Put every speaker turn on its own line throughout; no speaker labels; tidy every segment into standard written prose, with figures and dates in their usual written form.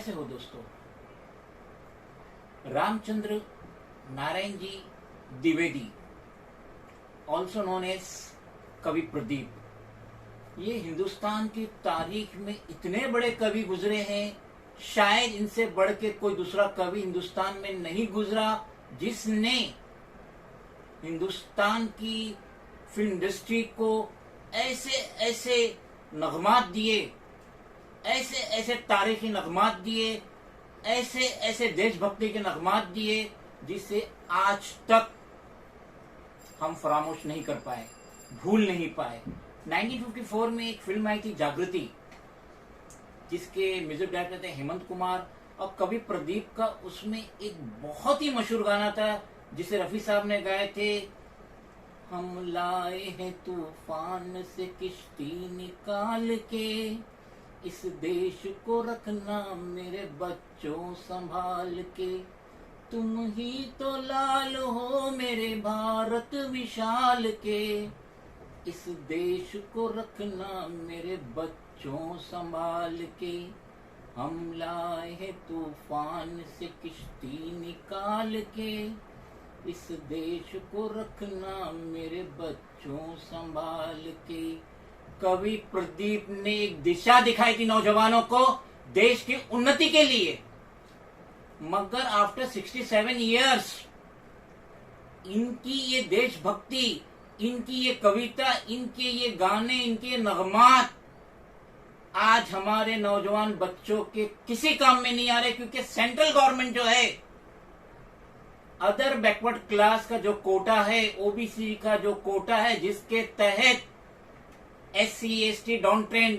कैसे हो दोस्तों? Ramchandra Narayan ji Dwivedi, also known as कवि प्रदीप, ये हिंदुस्तान की तारीख में इतने बड़े कवि गुजरे हैं, शायद इनसे बढ़ के कोई दूसरा कवि हिंदुस्तान में नहीं गुजरा जिसने हिंदुस्तान की फिल्म इंडस्ट्री को ऐसे ऐसे नगमात दिए, ऐसे ऐसे तारीखी नगमात दिए, ऐसे ऐसे देशभक्ति के नगमात दिए जिसे आज तक हम फरामोश नहीं कर पाए, भूल नहीं पाए। 1954 में एक फिल्म आई थी जागृति, जिसके म्यूजिक डायरेक्टर थे हेमंत कुमार, और कवि प्रदीप का उसमें एक बहुत ही मशहूर गाना था जिसे रफी साहब ने गाए थे, हम लाए हैं तूफान से किश्ती निकाल के, इस देश को रखना मेरे बच्चों संभाल के, तुम ही तो लाल हो मेरे भारत विशाल के, इस देश को रखना मेरे बच्चों संभाल के, हम लाए हैं तूफान से किश्ती निकाल के, इस देश को रखना मेरे बच्चों संभाल के। कवि प्रदीप ने एक दिशा दिखाई थी नौजवानों को देश की उन्नति के लिए, मगर आफ्टर 67 इयर्स इनकी ये देशभक्ति, इनकी ये कविता, इनके ये गाने, इनके ये नगमात आज हमारे नौजवान बच्चों के किसी काम में नहीं आ रहे, क्योंकि सेंट्रल गवर्नमेंट जो है अदर बैकवर्ड क्लास का जो कोटा है, ओबीसी का जो कोटा है, जिसके तहत SC ST down train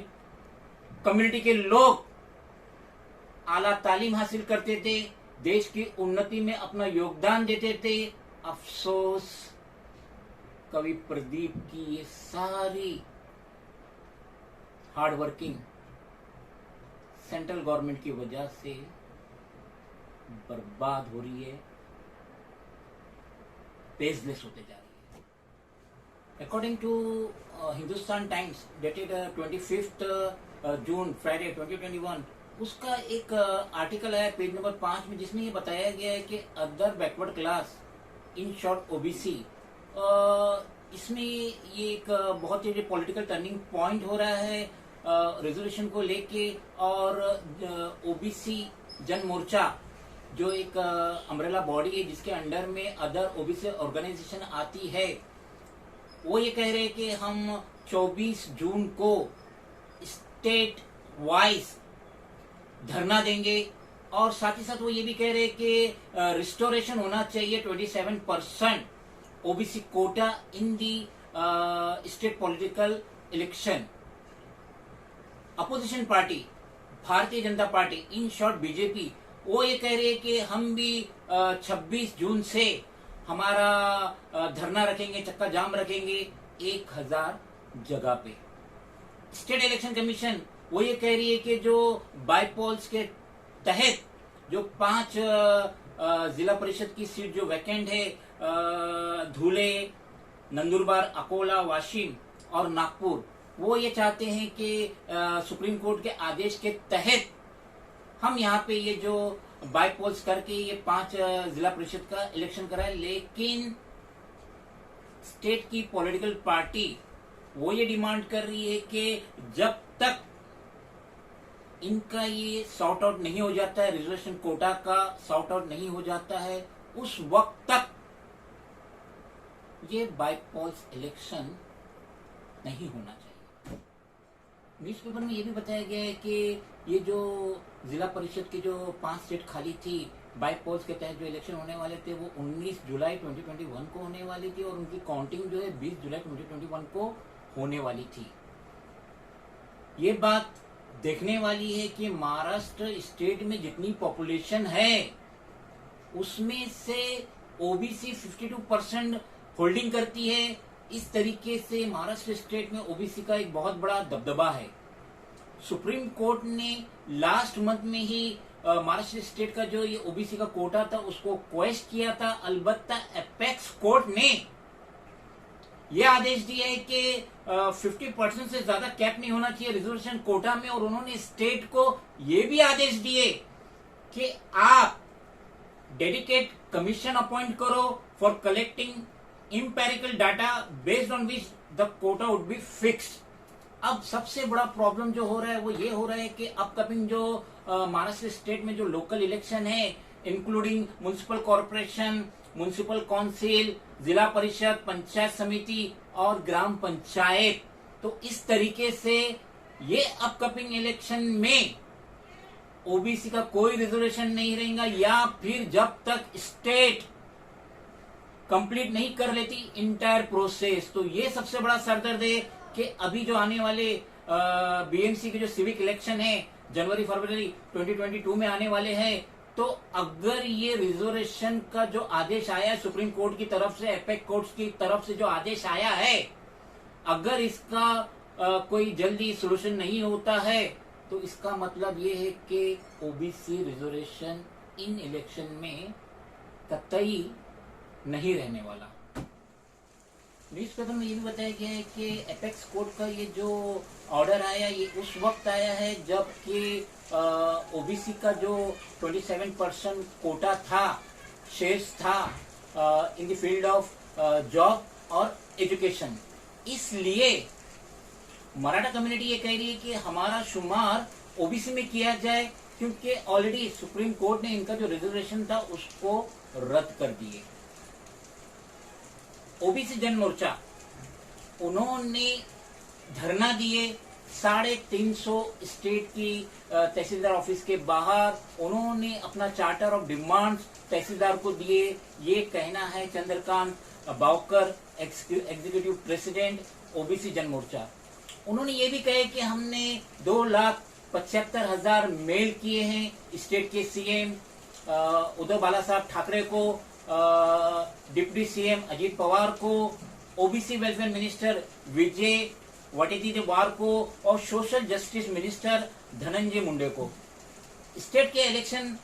community के लोग आला तालीम हासिल करते थे, देश की उन्नति में अपना योगदान देते थे। अफसोस कवि प्रदीप की ये सारी हार्ड वर्किंग सेंट्रल गवर्नमेंट की वजह से बर्बाद हो रही है, बेसलेस होते जा रही है। According to Hindustan Times dated 25 June Friday 2021, उसका एक आर्टिकल है पेज नंबर 5 में, जिसमें ये बताया गया है कि other backward class in short OBC, इसमें ये एक बहुत ही पॉलिटिकल टर्निंग पॉइंट हो रहा है रेजोल्यूशन को लेके, और ओबीसी जन मोर्चा जो एक अम्ब्रेला बॉडी है जिसके अंडर में अदर ओबीसी ऑर्गेनाइजेशन आती है, वो ये कह रहे हैं कि हम 24 जून को स्टेट वाइज धरना देंगे, और साथ ही साथ वो ये भी कह रहे हैं कि रिस्टोरेशन होना चाहिए 27% OBC Kota in the state political election. Opposition party Bharatiya Janata party, in short BJP, वो ये कह रहे हैं कि हम भी 26 जून से हमारा धरना रखेंगे, चक्का जाम रखेंगे 1000 जगह पे। स्टेट इलेक्शन कमीशन वो ये कह रही है कि जो बाईपोल्स के तहत जो 5 जिला परिषद की सीट जो वैकेंट है, धुले, नंदुरबार, अकोला, वाशिम और नागपुर, वो ये चाहते हैं कि सुप्रीम कोर्ट के आदेश के तहत हम यहाँ पे ये जो बाईपोल्स करके ये 5 जिला परिषद का इलेक्शन कराए। लेकिन स्टेट की पॉलिटिकल पार्टी वो ये डिमांड कर रही है कि जब तक इनका ये सॉर्ट आउट नहीं हो जाता है, रिजर्वेशन कोटा का सॉर्ट आउट नहीं हो जाता है, उस वक्त तक ये बाईपोल्स इलेक्शन नहीं होना चाहिए। न्यूज़पेपर में ये भी बताया गया है कि ये जो जिला परिषद की जो 5 सीट खाली थी बाईपोल्स के तहत जो इलेक्शन होने वाले थे, वो 19 जुलाई 2021 को होने वाली थी, और उनकी काउंटिंग जो है 20 जुलाई 2021 को होने वाली थी। ये बात देखने वाली है कि महाराष्ट्र स्टेट में जितनी पॉपुलेशन है उसमें से ओबीसी 52% होल्डिंग करती है। इस तरीके से महाराष्ट्र स्टेट में ओबीसी का एक बहुत बड़ा दबदबा है। सुप्रीम कोर्ट ने लास्ट मंथ में ही महाराष्ट्र स्टेट का जो ये ओबीसी का कोटा था उसको क्वेश्चन किया था, अलबत्ता एपेक्स कोर्ट ने ये आदेश दिया है कि 50% से ज्यादा कैप नहीं होना चाहिए रिजर्वेशन कोटा में, और उन्होंने स्टेट को ये भी आदेश दिए कि आप डेडिकेट कमीशन अपॉइंट करो for collecting empirical data based on which the quota would be fixed. अब सबसे बड़ा प्रॉब्लम जो हो रहा है वो ये हो रहा है कि अपकमिंग जो महाराष्ट्र स्टेट में जो लोकल इलेक्शन है, including municipal corporation, municipal council, जिला परिषद, पंचायत समिति और ग्राम पंचायत, तो इस तरीके से ये अपकमिंग इलेक्शन में ओबीसी का कोई रिजर्वेशन नहीं रहेगा, या फिर जब तक स्टेट कंप्लीट नहीं कर लेती इंटायर प्रोसेस। तो ये सबसे बड़ा सरदर्द है कि अभी जो आने वाले बीएमसी के जो सिविक इलेक्शन है जनवरी फरवरी 2022 में आने वाले हैं, तो अगर ये रिजर्वेशन का जो आदेश आया है सुप्रीम कोर्ट की तरफ से, एपेक कोर्ट की तरफ से जो आदेश आया है, अगर इसका कोई जल्दी सोल्यूशन नहीं होता है तो इसका मतलब ये है कि ओबीसी रिजर्वेशन इन इलेक्शन में कतई नहीं रहने वाला। न्यूज पेपर में ये भी बताया गया है कि एपेक्स कोर्ट का ये जो ऑर्डर आया ये उस वक्त आया है जबकि ओबीसी का जो 27% कोटा था, शेयर्स था in the field of job और एजुकेशन। इसलिए मराठा कम्युनिटी ये कह रही है कि हमारा शुमार ओबीसी में किया जाए, क्योंकि ऑलरेडी सुप्रीम कोर्ट ने इनका जो रिजर्वेशन था उसको रद्द कर दिए। ओबीसी जन मोर्चा उन्होंने धरना दिए 350 स्टेट की तहसीलदार ऑफिस के बाहर, उन्होंने अपना चार्टर ऑफ डिमांड्स तहसीलदार को दिए। ये कहना है Chandrakant Bavkar, executive president OBC जन मोर्चा। उन्होंने ये भी कहे कि हमने 2,75,000 मेल किए हैं स्टेट के सीएम उद्धव बाला साहब ठाकरे को, डिप्टी सीएम अजीत पवार को, ओबीसी वेलफेयर मिनिस्टर विजय वटेतीवार को और social justice minister Dhananjay Munde को। स्टेट के इलेक्शन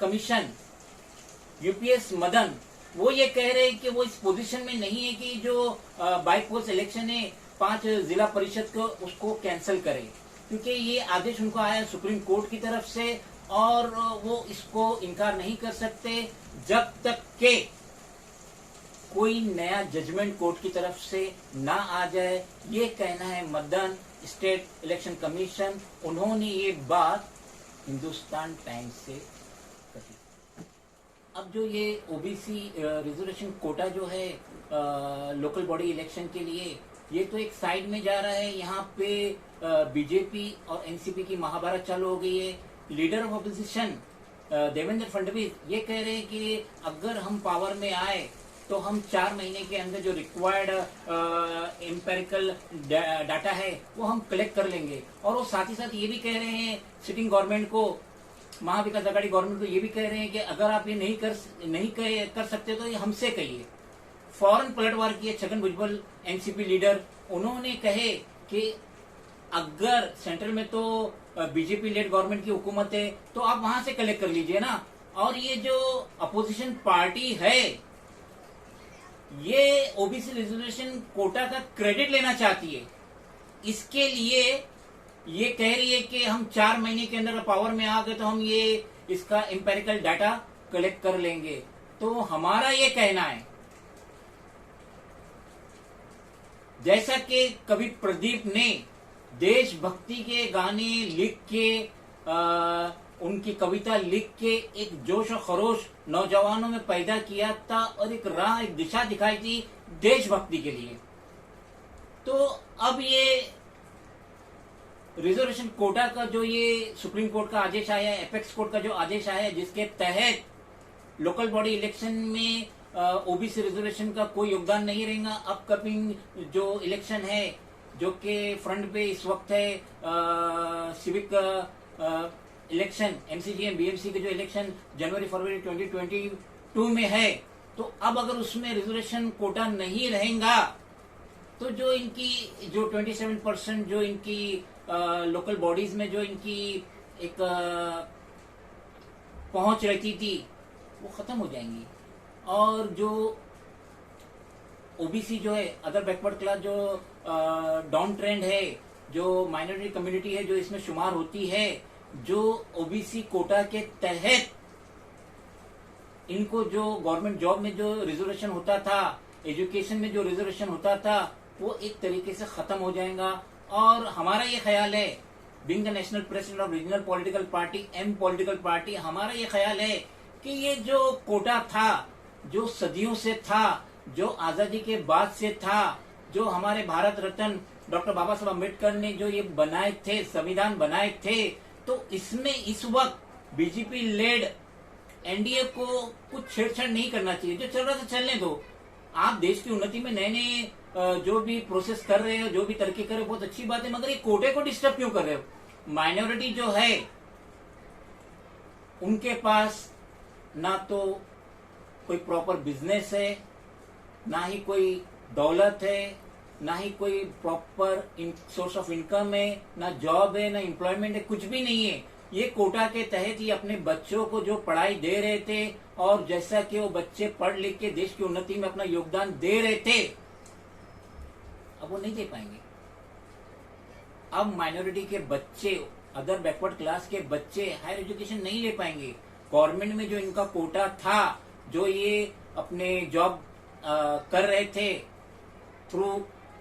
कमीशन यूपीएस मदन वो ये कह रहे हैं कि वो इस पोजीशन में नहीं है कि जो बाई पोस्ट इलेक्शन है 5 जिला परिषद को उसको कैंसिल करे, क्योंकि ये आदेश उनको आया सुप्रीम कोर्ट की तरफ से और वो इसको इनकार नहीं कर सकते जब तक के कोई नया जजमेंट कोर्ट की तरफ से ना आ जाए। ये कहना है मदन स्टेट इलेक्शन कमीशन। उन्होंने ये बात हिंदुस्तान टाइम्स से कही। अब जो ये ओबीसी रिजर्वेशन कोटा जो है लोकल बॉडी इलेक्शन के लिए, ये तो एक साइड में जा रहा है। यहाँ पे बीजेपी और एनसीपी की महाभारत चालू हो गई है। Leader of opposition Devendra Fadnavis ये कह रहे हैं कि अगर हम पावर में आए तो हम 4 महीने के अंदर जो रिक्वायर्ड एम्पेरिकल डाटा है वो हम कलेक्ट कर लेंगे। और वो साथ ही साथ ये भी कह रहे हैं सिटिंग गवर्नमेंट को, महाविकास आघाड़ी गवर्नमेंट को ये भी कह रहे हैं कि अगर आप ये नहीं कर सकते तो ये हमसे कहिए। फौरन पलटवार किए छगन भुजबल एनसीपी लीडर। उन्होंने कहे कि अगर सेंट्रल में तो बीजेपी लेड गवर्नमेंट की हुकूमत है तो आप वहां से कलेक्ट कर लीजिए ना। और ये जो अपोजिशन पार्टी है ये ओबीसी रिजर्वेशन कोटा का क्रेडिट लेना चाहती है। इसके लिए ये कह रही है कि हम 4 महीने के अंदर पावर में आ गए तो हम ये इसका एम्पेरिकल डाटा कलेक्ट कर लेंगे। तो हमारा ये कहना है, जैसा कि कवि प्रदीप ने देशभक्ति के गाने लिख के उनकी कविता लिख के एक जोश और खरोश नौजवानों में पैदा किया था और एक राह, एक दिशा दिखाई थी देशभक्ति के लिए। तो अब ये रिजर्वेशन कोटा का जो ये सुप्रीम कोर्ट का आदेश आया है, एपेक्स कोर्ट का जो आदेश आया है, जिसके तहत लोकल बॉडी इलेक्शन में ओबीसी रिजर्वेशन का कोई योगदान नहीं रहेगा। अपकमिंग जो इलेक्शन है जो कि फ्रंट पे इस वक्त है, सिविक इलेक्शन, एमसीजीएम बीएमसी के जो इलेक्शन जनवरी फरवरी 2022 में है, तो अब अगर उसमें रिजर्वेशन कोटा नहीं रहेगा तो जो इनकी जो 27% जो इनकी लोकल बॉडीज में जो इनकी एक पहुंच रहती थी वो खत्म हो जाएंगी। और जो ओबीसी जो है, अदर बैकवर्ड क्लास जो डाउन ट्रेंड है, जो माइनॉरिटी कम्युनिटी है जो इसमें शुमार होती है, जो ओबीसी कोटा के तहत इनको जो गवर्नमेंट जॉब में जो रिजर्वेशन होता था, एजुकेशन में जो रिजर्वेशन होता था, वो एक तरीके से खत्म हो जाएगा। और हमारा ये ख्याल है, being the national president of regional political party, M political party, हमारा ये ख्याल है कि ये जो कोटा था, जो सदियों से था, जो आजादी के बाद से था, जो हमारे भारत रत्न डॉक्टर बाबा साहब अम्बेडकर ने जो ये बनाए थे, संविधान बनाए थे, तो इसमें इस वक्त बीजेपी लेड एनडीए को कुछ छेड़छाड़ नहीं करना चाहिए। जो चल रहा था चलने दो। आप देश की उन्नति में नए नए जो भी प्रोसेस कर रहे हो, जो भी तरक्की कर रहे हो, बहुत अच्छी बात है, मगर ये कोटे को डिस्टर्ब क्यों कर रहे हो? माइनॉरिटी जो है उनके पास ना तो कोई प्रॉपर बिजनेस है, ना ही कोई दौलत है, ना ही कोई प्रॉपर सोर्स ऑफ इनकम है, ना जॉब है, ना एम्प्लॉयमेंट है, कुछ भी नहीं है। ये कोटा के तहत ही अपने बच्चों को जो पढ़ाई दे रहे थे, और जैसा कि वो बच्चे पढ़ लिख के देश की उन्नति में अपना योगदान दे रहे थे, अब वो नहीं दे पाएंगे। अब माइनॉरिटी के बच्चे, अदर बैकवर्ड क्लास के बच्चे हायर एजुकेशन नहीं ले पाएंगे। गवर्नमेंट में जो इनका कोटा था, जो ये अपने जॉब कर रहे थे थ्रू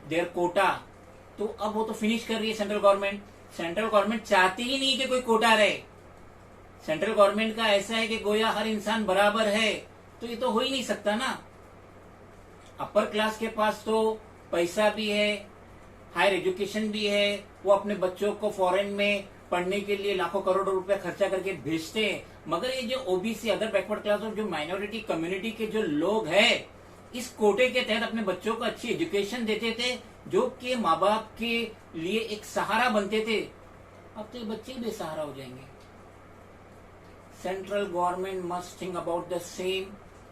देयर कोटा, तो अब वो तो फिनिश कर रही है सेंट्रल गवर्नमेंट। सेंट्रल गवर्नमेंट चाहती ही नहीं कि कोई कोटा रहे। सेंट्रल गवर्नमेंट का ऐसा है कि गोया हर इंसान बराबर है, तो ये तो हो ही नहीं सकता ना। अपर क्लास के पास तो पैसा भी है, हायर एजुकेशन भी है, वो अपने बच्चों को फॉरेन में पढ़ने के लिए लाखों करोड़ों रुपए खर्चा करके भेजते हैं। मगर ये जो ओबीसी, अदर बैकवर्ड क्लास और जो माइनॉरिटी कम्युनिटी के जो लोग हैं, इस कोटे के तहत अपने बच्चों को अच्छी एजुकेशन देते थे, जो कि माँ बाप के लिए एक सहारा बनते थे। अब तो ये बच्चे ही बेसहारा हो जाएंगे। Central government must think about the same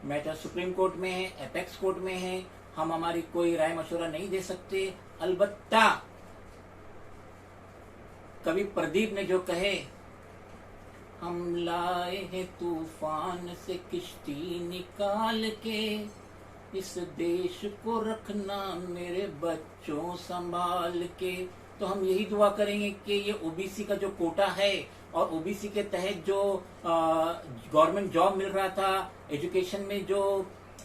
matter. Supreme court में है, एपेक्स कोर्ट में है, हम हमारी कोई राय मशवरा नहीं दे सकते। अलबत्ता कवि प्रदीप ने जो कहे, हम लाए हैं तूफान से किश्ती निकाल के, इस देश को रखना मेरे बच्चों संभाल के। तो हम यही दुआ करेंगे कि ये ओबीसी का जो कोटा है, और ओबीसी के तहत जो गवर्नमेंट जॉब मिल रहा था, एजुकेशन में जो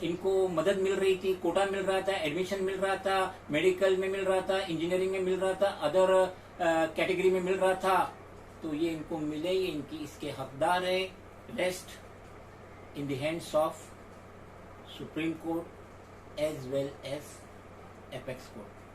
इनको मदद मिल रही थी, कोटा मिल रहा था, एडमिशन मिल रहा था, मेडिकल में मिल रहा था, इंजीनियरिंग में मिल रहा था, अदर कैटेगरी में मिल रहा था, तो ये इनको मिले, ये इनकी इसके हकदार है। Rest in the hands of supreme court as well as apex court।